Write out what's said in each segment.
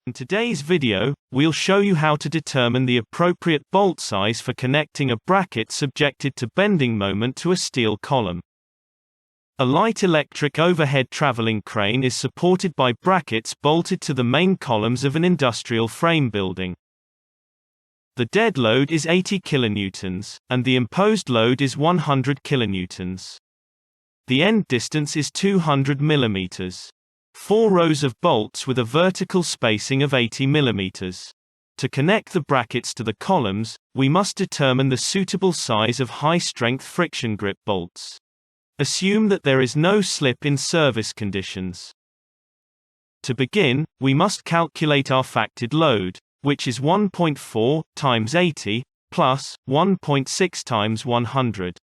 In today's video, we'll show you how to determine the appropriate bolt size for connecting a bracket subjected to bending moment to a steel column. A light electric overhead traveling crane is supported by brackets bolted to the main columns of an industrial frame building. The dead load is 80 kN, and the imposed load is 100 kN. The end distance is 200 mm. 4 rows of bolts with a vertical spacing of 80 mm. To connect the brackets to the columns, we must determine the suitable size of high-strength friction grip bolts. Assume that there is no slip in service conditions. To begin, we must calculate our factored load, which is 1.4 times 80 plus 1.6 times 100.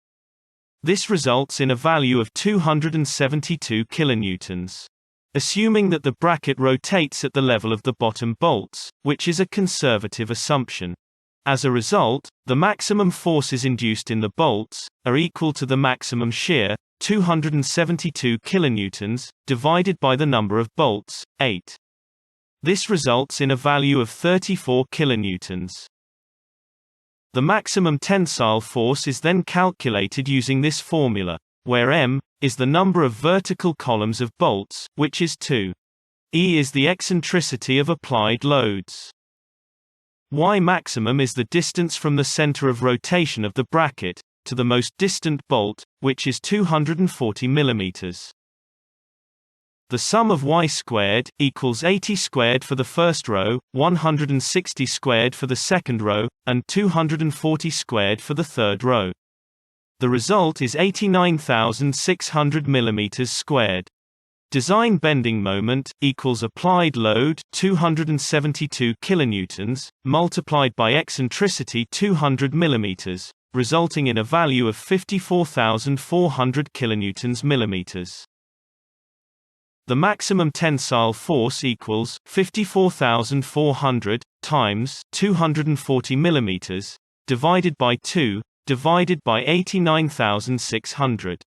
This results in a value of 272 kilonewtons. Assuming that the bracket rotates at the level of the bottom bolts, which is a conservative assumption. As a result, the maximum forces induced in the bolts are equal to the maximum shear, 272 kilonewtons, divided by the number of bolts, 8. This results in a value of 34 kilonewtons. The maximum tensile force is then calculated using this formula, where m is the number of vertical columns of bolts, which is 2. E is the eccentricity of applied loads. Y maximum is the distance from the center of rotation of the bracket to the most distant bolt, which is 240 mm. The sum of y squared equals 80 squared for the first row, 160 squared for the second row, and 240 squared for the third row. The result is 89,600 mm squared. Design bending moment equals applied load 272 kilonewtons multiplied by eccentricity 200 mm, resulting in a value of 54,400 kilonewtons millimeters. The maximum tensile force equals 54,400 times 240 mm divided by 2 divided by 89,600.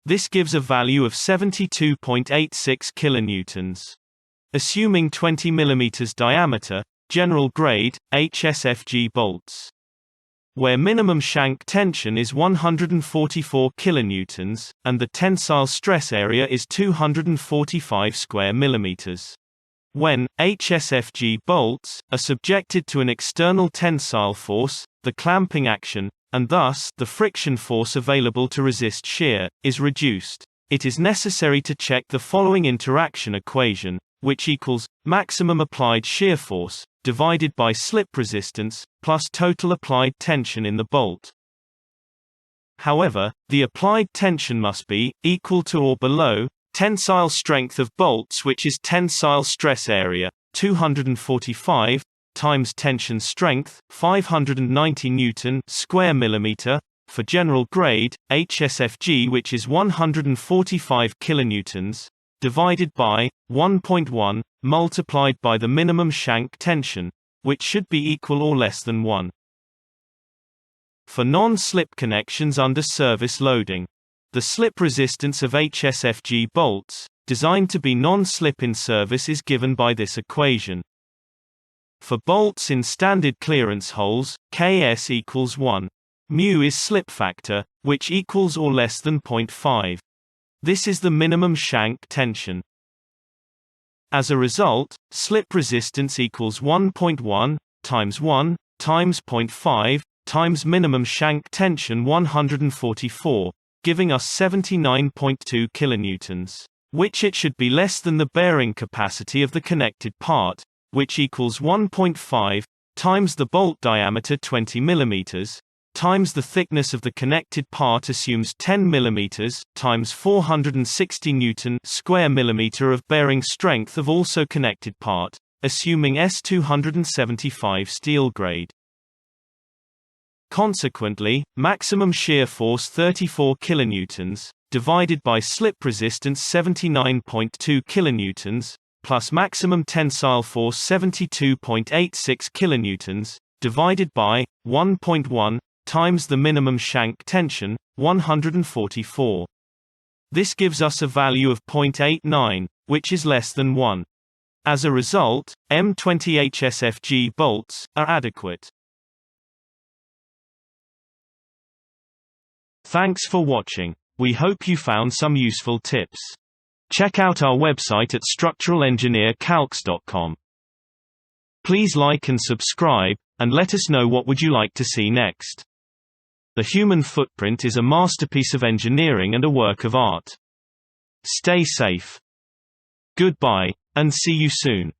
This gives a value of 72.86 kilonewtons. Assuming 20 mm diameter, general grade, HSFG bolts. Where minimum shank tension is 144 kilonewtons, and the tensile stress area is 245 square millimeters. When HSFG bolts are subjected to an external tensile force, the clamping action, and thus the friction force available to resist shear, is reduced. It is necessary to check the following interaction equation, which equals maximum applied shear force divided by slip resistance plus total applied tension in the bolt. However, the applied tension must be equal to or below tensile strength of bolts, which is tensile stress area 245 times tension strength 590 newton square millimeter for general grade HSFG, which is 145 kilonewtons, divided by 1.1 multiplied by the minimum shank tension, which should be equal or less than 1. For non-slip connections under service loading, the slip resistance of HSFG bolts designed to be non-slip in service is given by this equation. For bolts in standard clearance holes, Ks equals 1. Mu is slip factor, which equals or less than 0.5. This is the minimum shank tension. As a result, slip resistance equals 1.1 times 1 times 0.5 times minimum shank tension 144, giving us 79.2 kilonewtons, which it should be less than the bearing capacity of the connected part, which equals 1.5 times the bolt diameter 20 mm times the thickness of the connected part assumes 10 mm times 460 newton square millimeter of bearing strength of also connected part, assuming S275 steel grade. Consequently, maximum shear force 34 kilonewtons divided by slip resistance 79.2 kilonewtons plus maximum tensile force 72.86 kilonewtons divided by 1.1 times the minimum shank tension 144. This gives us a value of 0.89, which is less than 1. As a result, M20HSFG bolts are adequate. Thanks for watching. We hope you found some useful tips. Check out our website at structuralengineercalcs.com. Please like and subscribe, and let us know what would you like to see next. The human footprint is a masterpiece of engineering and a work of art. Stay safe. Goodbye, and see you soon.